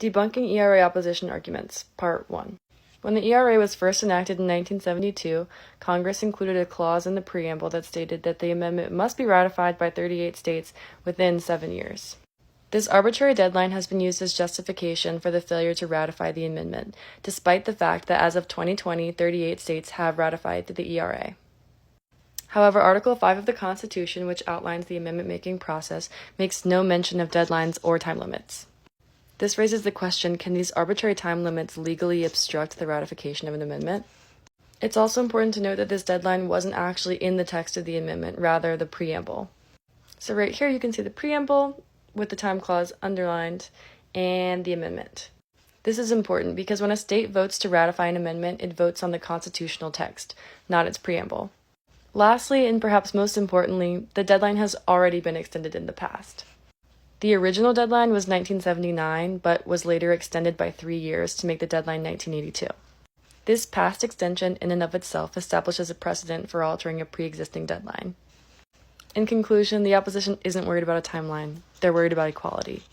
Debunking ERA Opposition Arguments, Part 1. When the ERA was first enacted in 1972, Congress included a clause in the preamble that stated that the amendment must be ratified by 38 states within 7 years. This arbitrary deadline has been used as justification for the failure to ratify the amendment, despite the fact that as of 2020, 38 states have ratified the ERA. However, Article 5 of the Constitution, which outlines the amendment-making process, makes no mention of deadlines or time limits. This raises the question, can these arbitrary time limits legally obstruct the ratification of an amendment? It's also important to note that this deadline wasn't actually in the text of the amendment, rather the preamble. So right here you can see the preamble with the time clause underlined and the amendment. This is important because when a state votes to ratify an amendment, it votes on the constitutional text, not its preamble. Lastly, and perhaps most importantly, the deadline has already been extended in the past. The original deadline was 1979, but was later extended by 3 years to make the deadline 1982. This past extension in and of itself establishes a precedent for altering a pre-existing deadline. In conclusion, the opposition isn't worried about a timeline, they're worried about equality.